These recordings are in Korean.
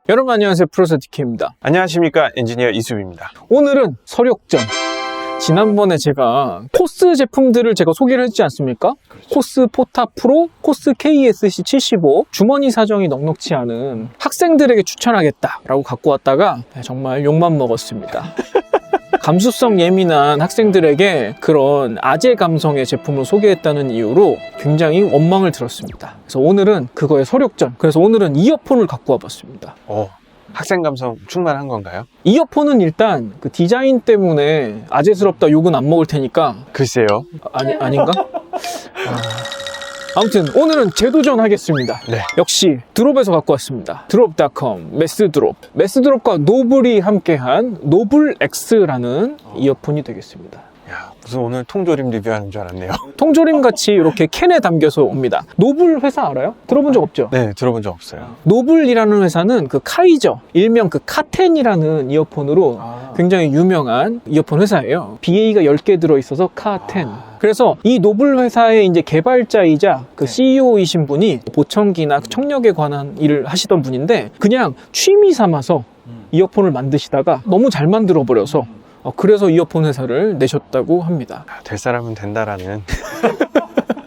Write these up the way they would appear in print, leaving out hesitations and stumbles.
여러분 안녕하세요, 프로서 DK입니다. 안녕하십니까, 엔지니어 이수빈입니다. 오늘은 서력전. 지난번에 제가 코스 제품들을 제가 소개를 했지 않습니까? 그렇죠. 코스 포타 프로, 코스 KSC75 주머니 사정이 넉넉치 않은 학생들에게 추천하겠다라고 갖고 왔다가 정말 욕만 먹었습니다. 감수성 예민한 학생들에게 그런 아재 감성의 제품을 소개했다는 이유로 굉장히 원망을 들었습니다. 그래서 오늘은 그거의 서력전. 그래서 오늘은 이어폰을 갖고 와봤습니다. 학생 감성 충만한 건가요? 이어폰은 일단 그 디자인 때문에 아재스럽다 욕은 안 먹을 테니까. 글쎄요. 아닌가? 아무튼 오늘은 재도전하겠습니다. 네. 역시 드롭에서 갖고 왔습니다. 드롭닷컴 메스드롭. 메스드롭과 노블이 함께한 노블 X라는 이어폰이 되겠습니다. 야, 무슨 오늘 통조림 리뷰하는 줄 알았네요. 통조림 같이 이렇게 캔에 담겨서 옵니다. 노블 회사 알아요? 들어본 적 없죠? 네, 들어본 적 없어요. 노블이라는 회사는 그 카이저, 일명 그 카텐이라는 이어폰으로 굉장히 유명한 이어폰 회사예요. BA가 10개 들어있어서 카텐. 그래서 이 노블 회사의 이제 개발자이자 그 CEO이신 분이 보청기나 청력에 관한 일을 하시던 분인데 그냥 취미 삼아서 이어폰을 만드시다가 너무 잘 만들어 버려서 그래서 이어폰 회사를 내셨다고 합니다. 될 사람은 된다라는.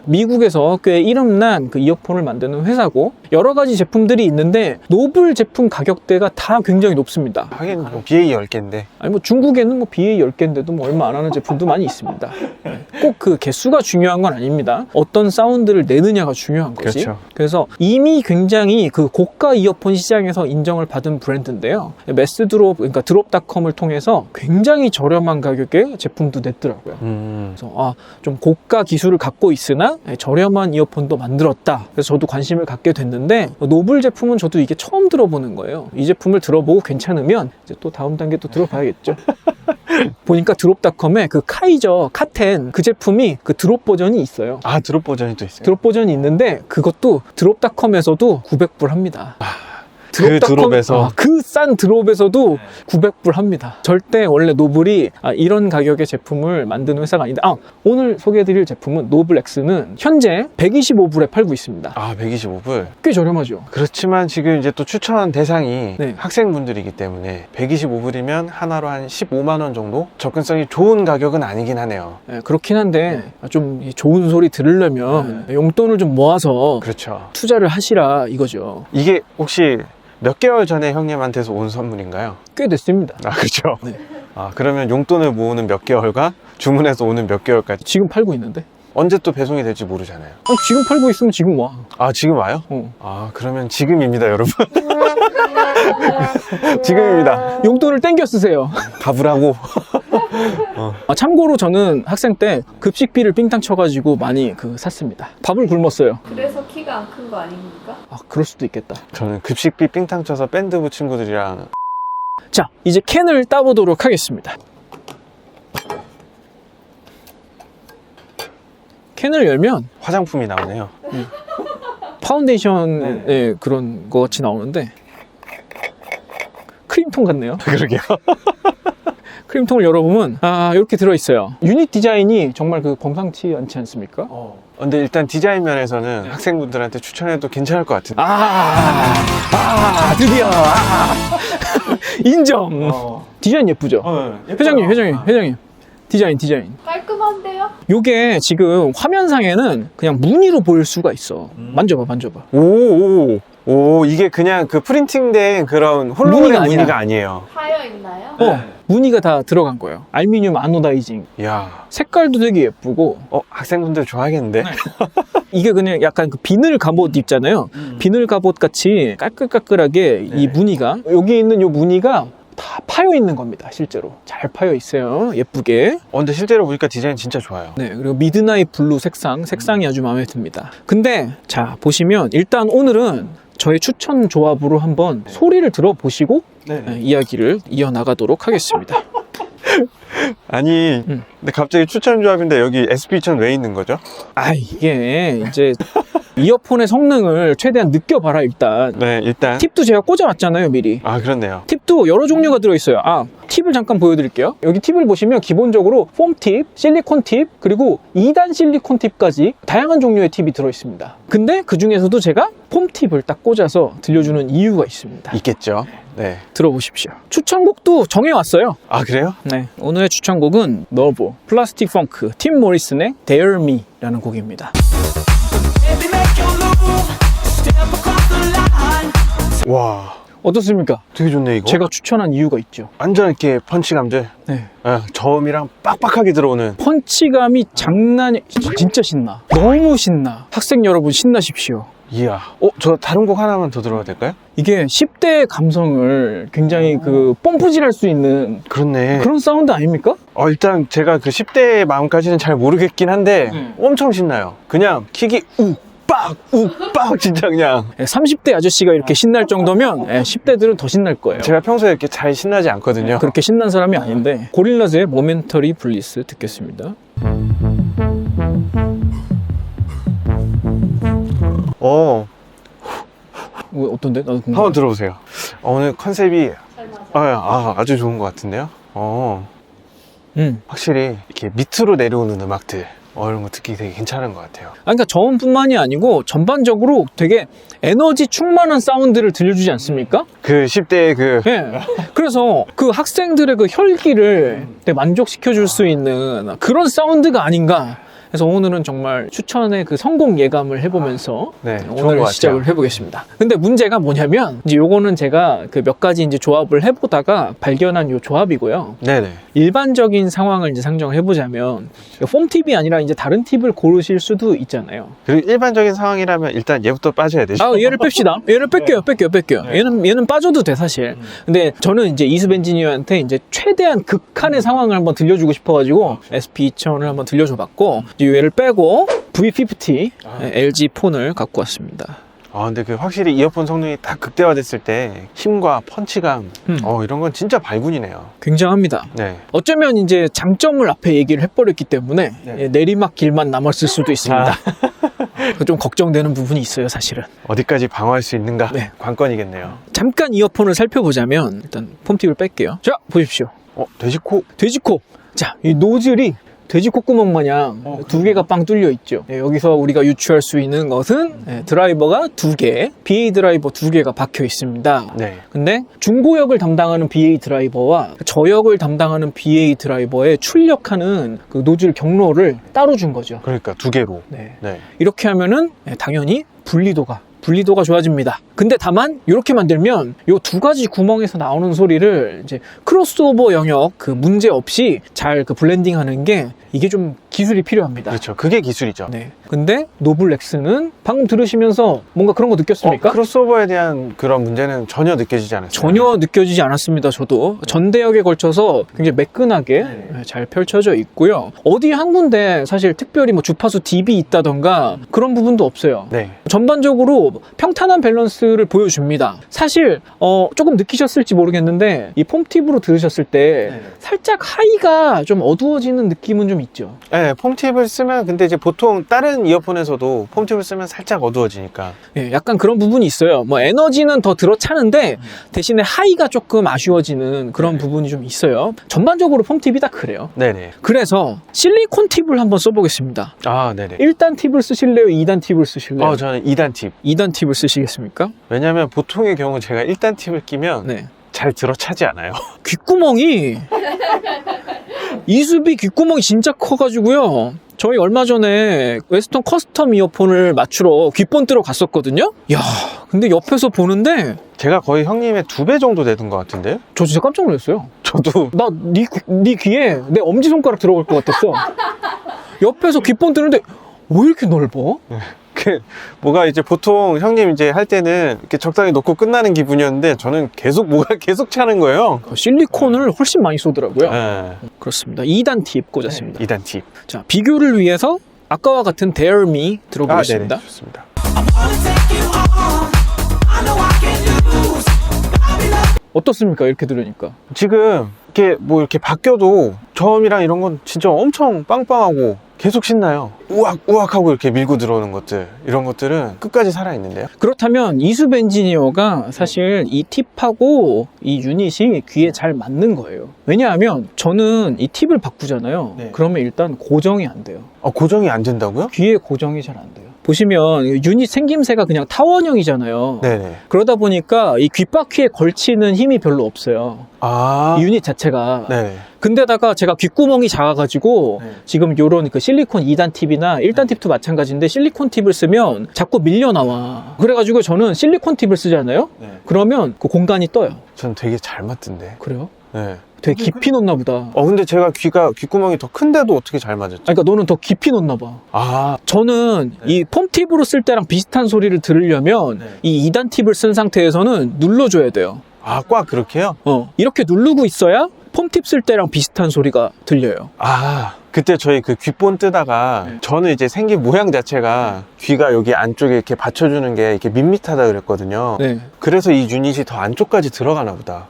미국에서 꽤 이름난 그 이어폰을 만드는 회사고 여러 가지 제품들이 있는데 노블 제품 가격대가 다 굉장히 높습니다. 하긴 뭐 BA 10개인데. 아니 뭐 중국에는 뭐 BA 10개인데도 뭐 얼마 안 하는 제품도 많이 있습니다. 꼭 그 개수가 중요한 건 아닙니다. 어떤 사운드를 내느냐가 중요한 거지. 그렇죠. 그래서 이미 굉장히 그 고가 이어폰 시장에서 인정을 받은 브랜드인데요. 메스드롭, 그러니까 드롭닷컴을 통해서 굉장히 저렴한 가격에 제품도 냈더라고요. 그래서 좀 고가 기술을 갖고 있으나 저렴한 이어폰도 만들었다. 그래서 저도 관심을 갖게 됐는데 노블 제품은 저도 이게 처음 들어보는 거예요. 이 제품을 들어보고 괜찮으면 이제 또 다음 단계 또 들어봐야겠죠. 보니까 드롭닷컴에 그 카이저 카텐 그 제품이 그 드롭 버전이 있어요. 드롭 버전이 또 있어요? 드롭 버전이 있는데 그것도 드롭닷컴에서도 900불 합니다. 그 드롭에서 그 싼 드롭에서도 900불 합니다. 절대 원래 노블이 이런 가격의 제품을 만드는 회사가 아닌데 오늘 소개해드릴 제품은 노블 X는 현재 125불에 팔고 있습니다. 125불? 꽤 저렴하죠. 그렇지만 지금 이제 또 추천 대상이 네. 학생분들이기 때문에 125불이면 하나로 한 15만 원 정도? 접근성이 좋은 가격은 아니긴 하네요. 네, 그렇긴 한데 좀 좋은 소리 들으려면 용돈을 좀 모아서 그렇죠. 투자를 하시라 이거죠. 이게 혹시 몇 개월 전에 형님한테서 온 선물인가요? 꽤 됐습니다. 그렇죠. 네. 그러면 용돈을 모으는 몇 개월과 주문해서 오는 몇 개월까지 지금 팔고 있는데? 언제 또 배송이 될지 모르잖아요. 지금 팔고 있으면 지금 와. 지금 와요? 그러면 지금입니다, 여러분. 지금입니다. 용돈을 땡겨 쓰세요. 가부라고. 참고로 저는 학생 때 급식비를 삥땅 쳐가지고 많이 샀습니다. 밥을 굶었어요. 그래서 키가 안 큰 거 아닙니까? 그럴 수도 있겠다. 저는 급식비 삥땅 쳐서 밴드부 친구들이랑. 자, 이제 캔을 따보도록 하겠습니다. 캔을 열면 화장품이 나오네요. 파운데이션의 그런 거 같이 나오는데 크림통 같네요. 그러게요. 크림통을 열어보면 이렇게 들어있어요. 유닛 디자인이 정말 범상치 않지 않습니까? 근데 일단 디자인 면에서는 학생분들한테 추천해도 괜찮을 것 같은데. 드디어 인정. 디자인 예쁘죠? 회장님 디자인 깔끔한데요? 요게 지금 화면상에는 그냥 무늬로 보일 수가 있어. 만져봐. 오, 이게 그냥 그 프린팅된 그런 홀로그램 무늬가 아니에요. 파여 있나요? 무늬가 다 들어간 거예요. 알루미늄 아노다이징. 이야. 색깔도 되게 예쁘고. 학생분들 좋아하겠는데? 이게 그냥 약간 그 비늘 갑옷 있잖아요. 비늘 갑옷 같이 까끌까끌하게 이 무늬가, 여기 있는 요 무늬가 다 파여 있는 겁니다. 실제로 잘 파여 있어요. 예쁘게. 근데 실제로 보니까 디자인 진짜 좋아요. 네, 그리고 미드나잇 블루 색상이 아주 마음에 듭니다. 근데 자 보시면 일단 오늘은 저의 추천 조합으로 한번 소리를 들어보시고 이야기를 이어나가도록 하겠습니다. 아니, 근데 갑자기 추천 조합인데 여기 SP2000 왜 있는 거죠? 이게 이제 이어폰의 성능을 최대한 느껴봐라 일단. 네, 일단. 팁도 제가 꽂아놨잖아요 미리. 아, 그렇네요. 팁도 여러 종류가 들어있어요. 팁을 잠깐 보여드릴게요. 여기 팁을 보시면 기본적으로 폼 팁, 실리콘 팁, 그리고 2단 실리콘 팁까지 다양한 종류의 팁이 들어있습니다. 근데 그 중에서도 제가 폼 팁을 딱 꽂아서 들려주는 이유가 있습니다. 있겠죠. 네. 들어보십시오. 추천곡도 정해왔어요. 아, 그래요? 네, 오늘의 추천곡은 너보, 플라스틱 펑크, 팀 모리슨의 Dare Me 라는 곡입니다. 와, 어떻습니까? 되게 좋네, 이거. 제가 추천한 이유가 있죠. 완전 이렇게 펀치감들. 네. 저음이랑 빡빡하게 들어오는. 펀치감이 장난이 진짜 신나. 너무 신나. 학생 여러분 신나십시오. 이야. 저 다른 곡 하나만 더 들어도 될까요? 이게 10대의 감성을 굉장히 그 pom프질할 수 있는 그렇네. 그런 사운드 아닙니까? 일단 제가 그 10대의 마음까지는 잘 모르겠긴 한데 엄청 신나요. 그냥 킥이 우빡 진짜 그냥. 30대 아저씨가 이렇게 신날 정도면 10대들은 더 신날 거예요. 제가 평소에 이렇게 잘 신나지 않거든요. 그렇게 신난 사람이 아닌데 고릴라즈의 모멘터리 블리스 듣겠습니다. 어떤데? 나도 궁금해. 한번 들어보세요. 오늘 컨셉이 잘 맞아. 아주 좋은 것 같은데요. 음. 확실히 이렇게 밑으로 내려오는 음악들 이런 거 듣기 되게 괜찮은 것 같아요. 그러니까 저음뿐만이 아니고 전반적으로 되게 에너지 충만한 사운드를 들려주지 않습니까? 그 10대의 그 예. 그래서 그 학생들의 그 혈기를 되게 만족시켜 줄 수 있는 그런 사운드가 아닌가. 그래서 오늘은 정말 추천의 그 성공 예감을 해보면서 네, 좋은 것 오늘 같아요. 시작을 해보겠습니다. 근데 문제가 뭐냐면 이제 요거는 제가 그 몇 가지 이제 조합을 해보다가 발견한 요 조합이고요. 네네. 일반적인 상황을 이제 상정을 해보자면 폼 팁이 아니라 이제 다른 팁을 고르실 수도 있잖아요. 그리고 일반적인 상황이라면 일단 얘부터 빠져야 되죠. 얘를 뺍시다. 얘를 뺄게요. 얘는 빠져도 돼, 사실. 근데 저는 이제 이습 엔지니어한테 이제 최대한 극한의 상황을 한번 들려주고 싶어가지고 SP2000을 한번 들려줘 봤고, 얘를 빼고 V50 LG 폰을 갖고 왔습니다. 근데 그 확실히 이어폰 성능이 딱 극대화됐을 때 힘과 펀치감 이런 건 진짜 발군이네요. 굉장합니다. 네. 어쩌면 이제 장점을 앞에 얘기를 해버렸기 때문에 네. 내리막 길만 남았을 수도 있습니다. 좀 걱정되는 부분이 있어요, 사실은. 어디까지 방어할 수 있는가 네. 관건이겠네요. 잠깐 이어폰을 살펴보자면 일단 폼팁을 뺄게요. 자, 보십시오. 돼지코. 돼지코. 자, 이 노즐이 돼지 콧구멍 마냥 두 개가 빵 뚫려 있죠. 여기서 우리가 유추할 수 있는 것은 드라이버가 두 개, BA 드라이버 두 개가 박혀 있습니다. 네. 근데 중고역을 담당하는 BA 드라이버와 저역을 담당하는 BA 드라이버에 출력하는 그 노즐 경로를 따로 준 거죠. 그러니까 두 개로. 네. 네. 이렇게 하면은 당연히 분리도가 좋아집니다. 근데 다만 이렇게 만들면 이 두 가지 구멍에서 나오는 소리를 이제 크로스오버 영역 그 문제 없이 잘 그 블렌딩하는 게 이게 좀 기술이 필요합니다. 그렇죠. 그게 기술이죠. 네. 근데 노블렉스는 방금 들으시면서 뭔가 그런 거 느꼈습니까? 크로스오버에 대한 그런 문제는 전혀 느껴지지 않았어요. 전혀 느껴지지 않았습니다. 저도 전대역에 걸쳐서 굉장히 매끈하게 잘 펼쳐져 있고요. 어디 한 군데 사실 특별히 뭐 주파수 DB 있다던가 그런 부분도 없어요. 네. 전반적으로 평탄한 밸런스를 보여줍니다. 사실 조금 느끼셨을지 모르겠는데 이 폼팁으로 들으셨을 때 살짝 하이가 좀 어두워지는 느낌은 좀 있죠. 네, 폼팁을 쓰면 근데 이제 보통 다른 이어폰에서도 폼팁을 쓰면 살짝 어두워지니까. 예, 약간 그런 부분이 있어요. 뭐 에너지는 더 들어차는데 대신에 하이가 조금 아쉬워지는 그런 부분이 좀 있어요. 전반적으로 폼팁이 다 그래요. 네네. 그래서 실리콘 팁을 한번 써보겠습니다. 네네. 1단 팁을 쓰실래요? 2단 팁을 쓰실래요? 저는 2단 팁. 2단 팁을 쓰시겠습니까? 왜냐면 보통의 경우 제가 1단 팁을 끼면 네. 잘 들어차지 않아요. 귓구멍이 이수비 귓구멍이 진짜 커가지고요. 저희 얼마 전에 웨스턴 커스텀 이어폰을 맞추러 귓본 뜨러 갔었거든요. 야, 근데 옆에서 보는데 제가 거의 형님의 2배 정도 되는 것 같은데? 저 진짜 깜짝 놀랐어요. 저도. 나 네 귀에 내 엄지손가락 들어갈 것 같았어. 옆에서 귓본 뜨는데 왜 이렇게 넓어? 뭐가 이제 보통 형님 이제 할 때는 이렇게 적당히 놓고 끝나는 기분이었는데 저는 뭐가 계속 차는 거예요. 실리콘을 훨씬 많이 쏘더라고요. 네. 그렇습니다. 2단 팁 꽂았습니다. 2단 팁. 자, 비교를 위해서 아까와 같은 Dare Me 들어보겠습니다. 네네. 좋습니다. 어떻습니까? 이렇게 들으니까. 지금 이렇게 바뀌어도 저음이랑 이런 건 진짜 엄청 빵빵하고 계속 신나요. 우악 하고 이렇게 밀고 들어오는 것들, 이런 것들은 끝까지 살아있는데요. 그렇다면 이숲 엔지니어가 사실 이 팁하고 이 유닛이 귀에 잘 맞는 거예요. 왜냐하면 저는 이 팁을 바꾸잖아요. 네. 그러면 일단 고정이 안 돼요. 고정이 안 된다고요? 귀에 고정이 잘 안 돼요. 보시면 유닛 생김새가 그냥 타원형이잖아요. 네네. 그러다 보니까 이 귓바퀴에 걸치는 힘이 별로 없어요. 이 유닛 자체가. 네네. 근데다가 제가 귓구멍이 작아가지고 네. 지금 요런 그 실리콘 2단 팁이나 1단 팁도 마찬가지인데 실리콘 팁을 쓰면 자꾸 밀려 나와. 그래가지고 저는 실리콘 팁을 쓰잖아요. 네. 그러면 그 공간이 떠요. 전 되게 잘 맞던데. 그래요? 네. 되게 깊이 놓나 보다. 근데 제가 귓구멍이 더 큰데도 어떻게 잘 맞았죠? 그러니까 너는 더 깊이 놓나 봐. 저는 네. 이 폼 팁으로 쓸 때랑 비슷한 소리를 들으려면 네. 이 2단 팁을 쓴 상태에서는 눌러줘야 돼요. 꽉 그렇게요? 이렇게 누르고 있어야 폼 팁 쓸 때랑 비슷한 소리가 들려요. 그때 저희 그 귓본 뜨다가 저는 이제 생긴 모양 자체가 귀가 여기 안쪽에 이렇게 받쳐주는 게 이렇게 밋밋하다 그랬거든요. 네. 그래서 이 유닛이 더 안쪽까지 들어가나 보다.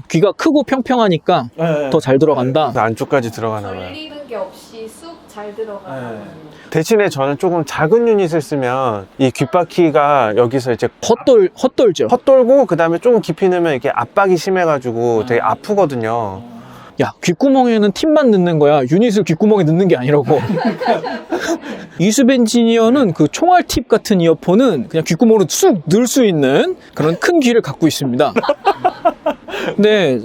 귀가 크고 평평하니까 더 잘 들어간다. 그래서 안쪽까지 들어가나 봐요. 걸리는 게 없이 쑥 잘 들어가요. 대신에 저는 조금 작은 유닛을 쓰면 이 귓바퀴가 여기서 이제 헛돌죠. 헛돌고 그 다음에 조금 깊이 넣으면 이렇게 압박이 심해가지고 되게 아프거든요. 야, 귓구멍에는 팁만 넣는 거야. 유닛을 귓구멍에 넣는 게 아니라고. 이숲 엔지니어는 그 총알 팁 같은 이어폰은 그냥 귓구멍으로 쑥 넣을 수 있는 그런 큰 귀를 갖고 있습니다. 근데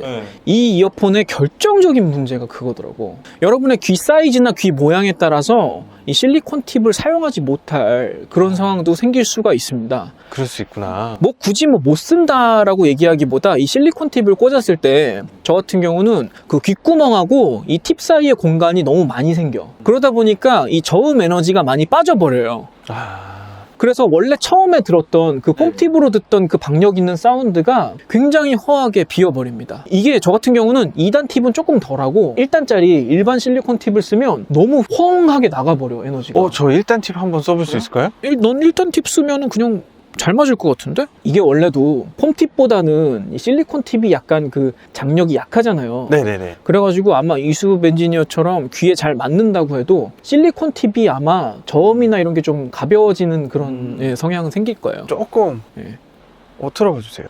이 이어폰의 결정적인 문제가 그거더라고. 여러분의 귀 사이즈나 귀 모양에 따라서 이 실리콘 팁을 사용하지 못할 그런 상황도 생길 수가 있습니다. 그럴 수 있구나. 굳이 못 쓴다라고 얘기하기보다 이 실리콘 팁을 꽂았을 때 저 같은 경우는 그 귓구멍하고 이 팁 사이의 공간이 너무 많이 생겨. 그러다 보니까 이 저음 에너지가 많이 빠져버려요. 그래서 원래 처음에 들었던 그 폼팁으로 듣던 그 박력 있는 사운드가 굉장히 허하게 비어버립니다. 이게 저 같은 경우는 2단 팁은 조금 덜하고 1단짜리 일반 실리콘 팁을 쓰면 너무 헝하게 나가버려, 에너지가. 저 1단 팁 한번 써볼 수 있을까요? 넌 1단 팁 쓰면은 그냥 잘 맞을 것 같은데? 이게 원래도 폼팁보다는 이 실리콘 팁이 약간 그 장력이 약하잖아요. 네네네. 그래가지고 아마 이숲 엔지니어처럼 귀에 잘 맞는다고 해도 실리콘 팁이 아마 저음이나 이런 게 좀 가벼워지는 그런 성향은 생길 거예요. 조금 예. 틀어봐 주세요.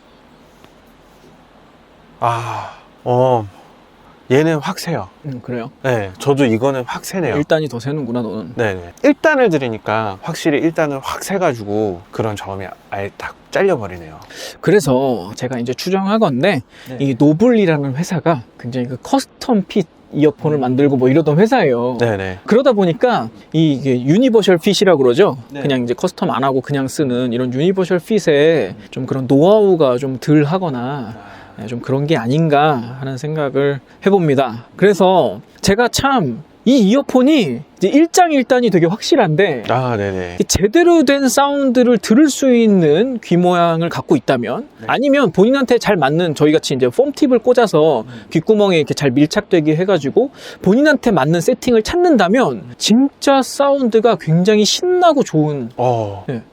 얘는 확 세요. 그래요? 네, 저도 이거는 확 세네요. 1단이 더 세는구나, 너는. 네네. 1단을 들으니까 확실히 1단을 확 세가지고 그런 저음이 아예 딱 잘려버리네요. 그래서 제가 이제 추정하건데 네. 이 노블이라는 회사가 굉장히 그 커스텀 핏 이어폰을 만들고 뭐 이러던 회사예요. 네네. 그러다 보니까 이게 유니버셜 핏이라고 그러죠. 네. 그냥 이제 커스텀 안 하고 그냥 쓰는 이런 유니버셜 핏에 좀 그런 노하우가 좀 덜 하거나 좀 그런 게 아닌가 하는 생각을 해봅니다. 그래서 제가 참 이 이어폰이 이제 일장일단이 되게 확실한데 네네. 제대로 된 사운드를 들을 수 있는 귀 모양을 갖고 있다면 아니면 본인한테 잘 맞는 저희같이 이제 폼팁을 꽂아서 귓구멍에 이렇게 잘 밀착되게 해가지고 본인한테 맞는 세팅을 찾는다면 진짜 사운드가 굉장히 신나고 좋은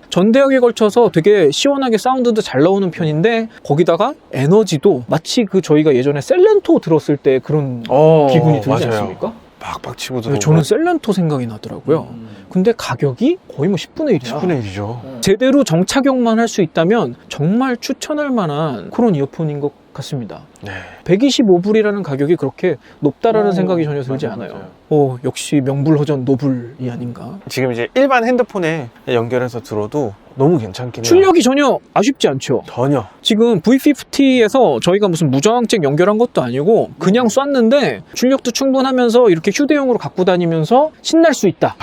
전대역에 걸쳐서 되게 시원하게 사운드도 잘 나오는 편인데 거기다가 에너지도 마치 그 저희가 예전에 셀렌토 들었을 때 그런 기분이 들지 맞아요. 않습니까? 빡빡 치고 들어오고. 저는 셀렌토 생각이 나더라고요. 근데 가격이 거의 뭐 10분의 1이야. 10분의 1이죠. 제대로 정착용만 할 수 있다면 정말 추천할 만한 그런 이어폰인 것 같습니다. 네. 125불이라는 가격이 그렇게 높다라는 생각이 전혀 들지 맞아요, 않아요. 역시 명불허전 노블이 아닌가. 지금 이제 일반 핸드폰에 연결해서 들어도 너무 괜찮긴 해요. 출력이 전혀 아쉽지 않죠. 전혀. 지금 V50에서 저희가 무슨 무저항잭 연결한 것도 아니고 그냥 쐈는데 출력도 충분하면서 이렇게 휴대용으로 갖고 다니면서 신날 수 있다.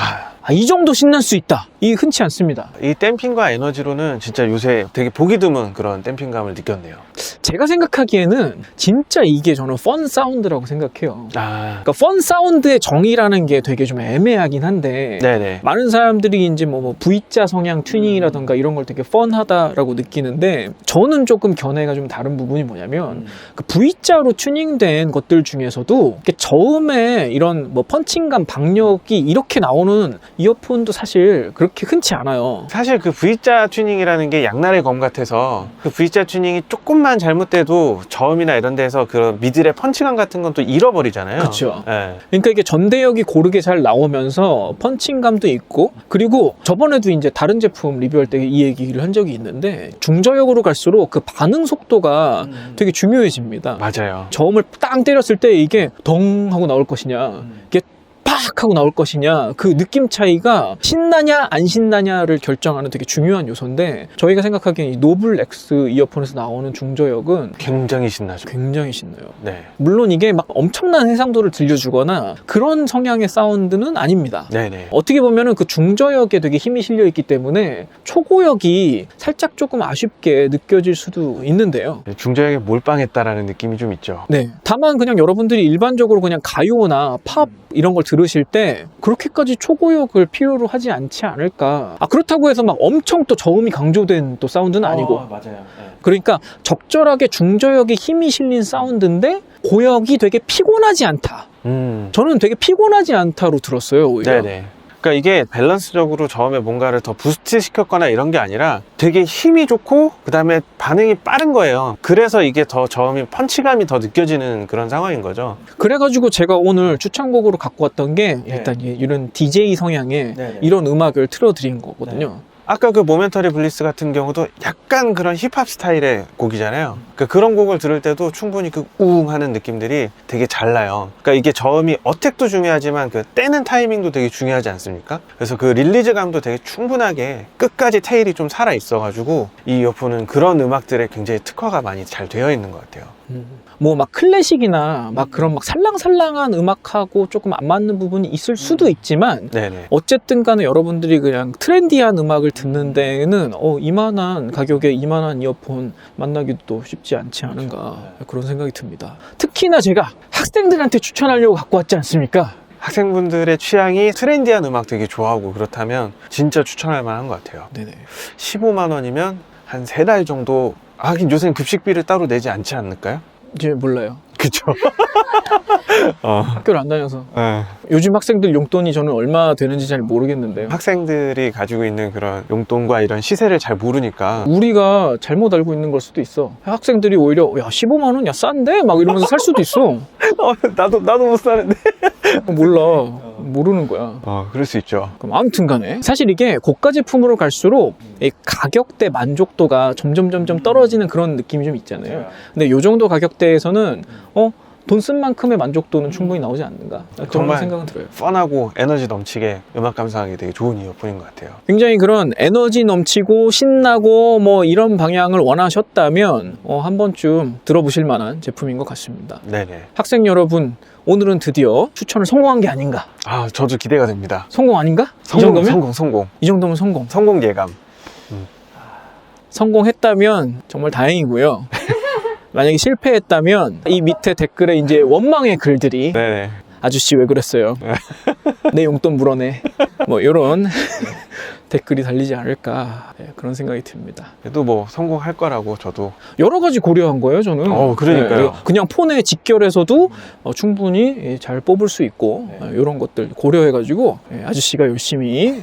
이 정도 신날 수 있다. 이 흔치 않습니다. 이 댐핑과 에너지로는 진짜 요새 되게 보기 드문 그런 댐핑감을 느꼈네요. 제가 생각하기에는 진짜 이게 저는 펀 사운드라고 생각해요. 그러니까 펀 사운드의 정의라는 게 되게 좀 애매하긴 한데 네네. 많은 사람들이 이제 뭐 V자 성향 튜닝이라던가 이런 걸 되게 펀하다라고 느끼는데 저는 조금 견해가 좀 다른 부분이 뭐냐면 그 V자로 튜닝된 것들 중에서도 이렇게 저음의 이런 뭐 펀칭감, 박력이 이렇게 나오는 이어폰도 사실 그렇게 흔치 않아요. 사실 그 V자 튜닝이라는 게 양날의 검 같아서 그 V자 튜닝이 조금만 잘못돼도 저음이나 이런 데서 그 미들의 펀치감 같은 건 또 잃어버리잖아요. 그렇죠. 예. 그러니까 이게 전대역이 고르게 잘 나오면서 펀칭감도 있고, 그리고 저번에도 이제 다른 제품 리뷰할 때 이 얘기를 한 적이 있는데, 중저역으로 갈수록 그 반응 속도가 되게 중요해집니다. 맞아요. 저음을 땅 때렸을 때 이게 덩 하고 나올 것이냐, 이게 팍 하고 나올 것이냐, 그 느낌 차이가 신나냐 안 신나냐를 결정하는 되게 중요한 요소인데, 저희가 생각하기엔 이 노블 X 이어폰에서 나오는 중저역은 굉장히 신나죠. 굉장히 신나요. 네. 물론 이게 막 엄청난 해상도를 들려주거나 그런 성향의 사운드는 아닙니다. 네네. 어떻게 보면은 그 중저역에 되게 힘이 실려 있기 때문에 초고역이 살짝 조금 아쉽게 느껴질 수도 있는데요. 중저역에 몰빵했다라는 느낌이 좀 있죠. 네. 다만 그냥 여러분들이 일반적으로 그냥 가요나 팝 이런 걸 들으실 때 그렇게까지 초고역을 필요로 하지 않지 않을까. 그렇다고 해서 막 엄청 또 저음이 강조된 또 사운드는 아니고. 맞아요. 네. 그러니까 적절하게 중저역에 힘이 실린 사운드인데 고역이 되게 피곤하지 않다. 저는 되게 피곤하지 않다로 들었어요, 오히려. 네네. 그러니까 이게 밸런스적으로 저음에 뭔가를 더 부스트 시켰거나 이런 게 아니라 되게 힘이 좋고 그 다음에 반응이 빠른 거예요. 그래서 이게 더 저음이 펀치감이 더 느껴지는 그런 상황인 거죠. 그래가지고 제가 오늘 추천곡으로 갖고 왔던 게 일단 이런 DJ 성향의 네네. 이런 음악을 틀어드린 거거든요. 아까 그 모멘터리 블리스 같은 경우도 약간 그런 힙합 스타일의 곡이잖아요. 그러니까 그런 곡을 들을 때도 충분히 그 우웅 하는 느낌들이 되게 잘 나요. 그러니까 이게 저음이 어택도 중요하지만 그 떼는 타이밍도 되게 중요하지 않습니까? 그래서 그 릴리즈감도 되게 충분하게 끝까지 테일이 좀 살아 있어가지고 이 이어폰은 그런 음악들에 굉장히 특화가 많이 잘 되어 있는 것 같아요. 뭐 막 클래식이나 막 그런 막 살랑살랑한 음악하고 조금 안 맞는 부분이 있을 수도 있지만 네네. 어쨌든 간에 여러분들이 그냥 트렌디한 음악을 듣는 데에는 이만한 가격에 이만한 이어폰 만나기도 쉽지 않지 않은가, 그런 생각이 듭니다. 특히나 제가 학생들한테 추천하려고 갖고 왔지 않습니까? 학생분들의 취향이 트렌디한 음악 되게 좋아하고 그렇다면 진짜 추천할 만한 것 같아요. 네네. 15만 원이면 한 3달 정도, 하긴 요새는 급식비를 따로 내지 않지 않을까요? 이제 몰라요. 그쵸. 학교를 안 다녀서. 네. 요즘 학생들 용돈이 저는 얼마 되는지 잘 모르겠는데요. 학생들이 가지고 있는 그런 용돈과 이런 시세를 잘 모르니까 우리가 잘못 알고 있는 걸 수도 있어. 학생들이 오히려 야 15만 원? 야 싼데? 막 이러면서 살 수도 있어. 나도 못 사는데. 몰라. 모르는 거야. 그럴 수 있죠. 그럼 아무튼 간에 사실 이게 고가 제품으로 갈수록 이 가격대 만족도가 점점 떨어지는 그런 느낌이 좀 있잖아요. 근데 요 정도 가격대에서는 돈 쓴 만큼의 만족도는 충분히 나오지 않는가, 그런 정말 생각은 들어요. 펀하고 에너지 넘치게 음악 감상하기 되게 좋은 이어폰인 것 같아요. 굉장히 그런 에너지 넘치고 신나고 뭐 이런 방향을 원하셨다면 한 번쯤 들어보실 만한 제품인 것 같습니다. 네네. 학생 여러분, 오늘은 드디어 추천을 성공한 게 아닌가. 저도 기대가 됩니다. 성공 아닌가? 이 정도면? 성공. 이 정도면 성공. 성공 예감. 성공했다면 정말 다행이고요. 만약에 실패했다면 이 밑에 댓글에 이제 원망의 글들이 네네. 아저씨 왜 그랬어요? 내 용돈 물어내. 뭐 이런 댓글이 달리지 않을까, 그런 생각이 듭니다. 그래도 뭐 성공할 거라고 저도. 여러 가지 고려한 거예요, 저는. 그러니까요. 그냥 폰의 직결에서도 충분히 잘 뽑을 수 있고, 이런 것들 고려해가지고 아저씨가 열심히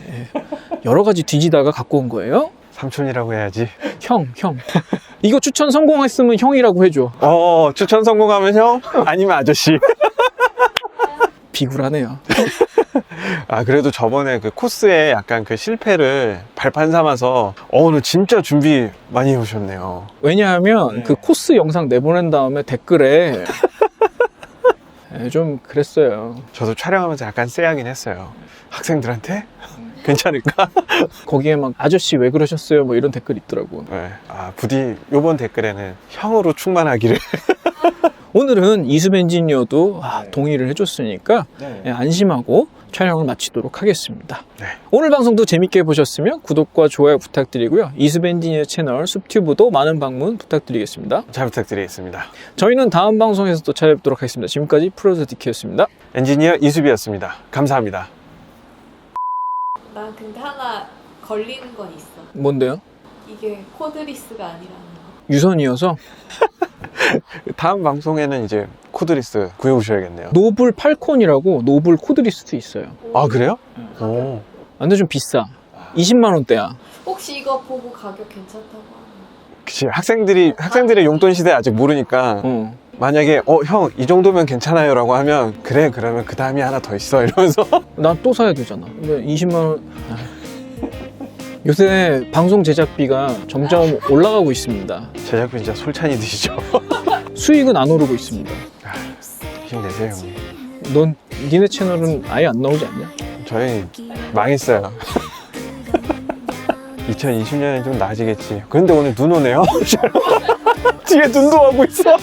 여러 가지 뒤지다가 갖고 온 거예요. 삼촌이라고 해야지. 형. 이거 추천 성공했으면 형이라고 해줘. 추천 성공하면 형? 아니면 아저씨. 비굴하네요. 그래도 저번에 그 코스에 약간 그 실패를 발판 삼아서 오늘 진짜 준비 많이 해오셨네요. 왜냐하면 그 코스 영상 내보낸 다음에 댓글에 좀 그랬어요. 저도 촬영하면서 약간 쎄하긴 했어요. 학생들한테? 괜찮을까? 거기에 막 아저씨 왜 그러셨어요? 뭐 이런 댓글 있더라고. 네. 부디 요번 댓글에는 형으로 충만하기를. 오늘은 이수배 엔지니어도 동의를 해줬으니까 안심하고 촬영을 마치도록 하겠습니다. 네. 오늘 방송도 재밌게 보셨으면 구독과 좋아요 부탁드리고요. 이수배 엔지니어 채널 숲튜브도 많은 방문 부탁드리겠습니다. 잘 부탁드리겠습니다. 저희는 다음 방송에서 또 찾아뵙도록 하겠습니다. 지금까지 프로듀서 디키였습니다. 엔지니어 이수비였습니다. 감사합니다. 나 근데 하나 걸리는 건 있어. 뭔데요? 이게 코드리스가 아니라는 거. 유선이어서 다음 방송에는 이제 코드리스 구해오셔야겠네요. 노블 팔콘이라고 노블 코드리스트 있어요. 그래요? 가격? 근데 좀 비싸. 20만 원대야. 혹시 이거 보고 가격 괜찮다고 하면 그치. 학생들의 용돈 시대 아직 모르니까. 어. 만약에, 형, 이 정도면 괜찮아요. 라고 하면, 그래, 그러면 그 다음이 하나 더 있어. 이러면서. 난 또 사야 되잖아. 근데 20만 원. 요새 방송 제작비가 점점 올라가고 있습니다. 제작비 진짜 솔찬히 드시죠. 수익은 안 오르고 있습니다. 힘내세요, 형님. 넌 니네 채널은 아예 안 나오지 않냐? 저희 망했어요. 2020년엔 좀 나아지겠지. 그런데 오늘 눈 오네요. 뒤에 눈도 오고 있어.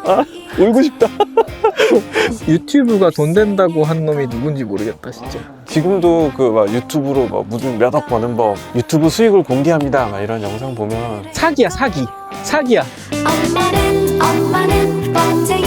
아, 울고 싶다. 유튜브가 돈 된다고 한 놈이 누군지 모르겠다 진짜. 지금도 그 막 유튜브로 막 무슨 몇 억 버는 법, 유튜브 수익을 공개합니다. 막 이런 영상 보면 사기야 사기. 사기야. 엄마는 번지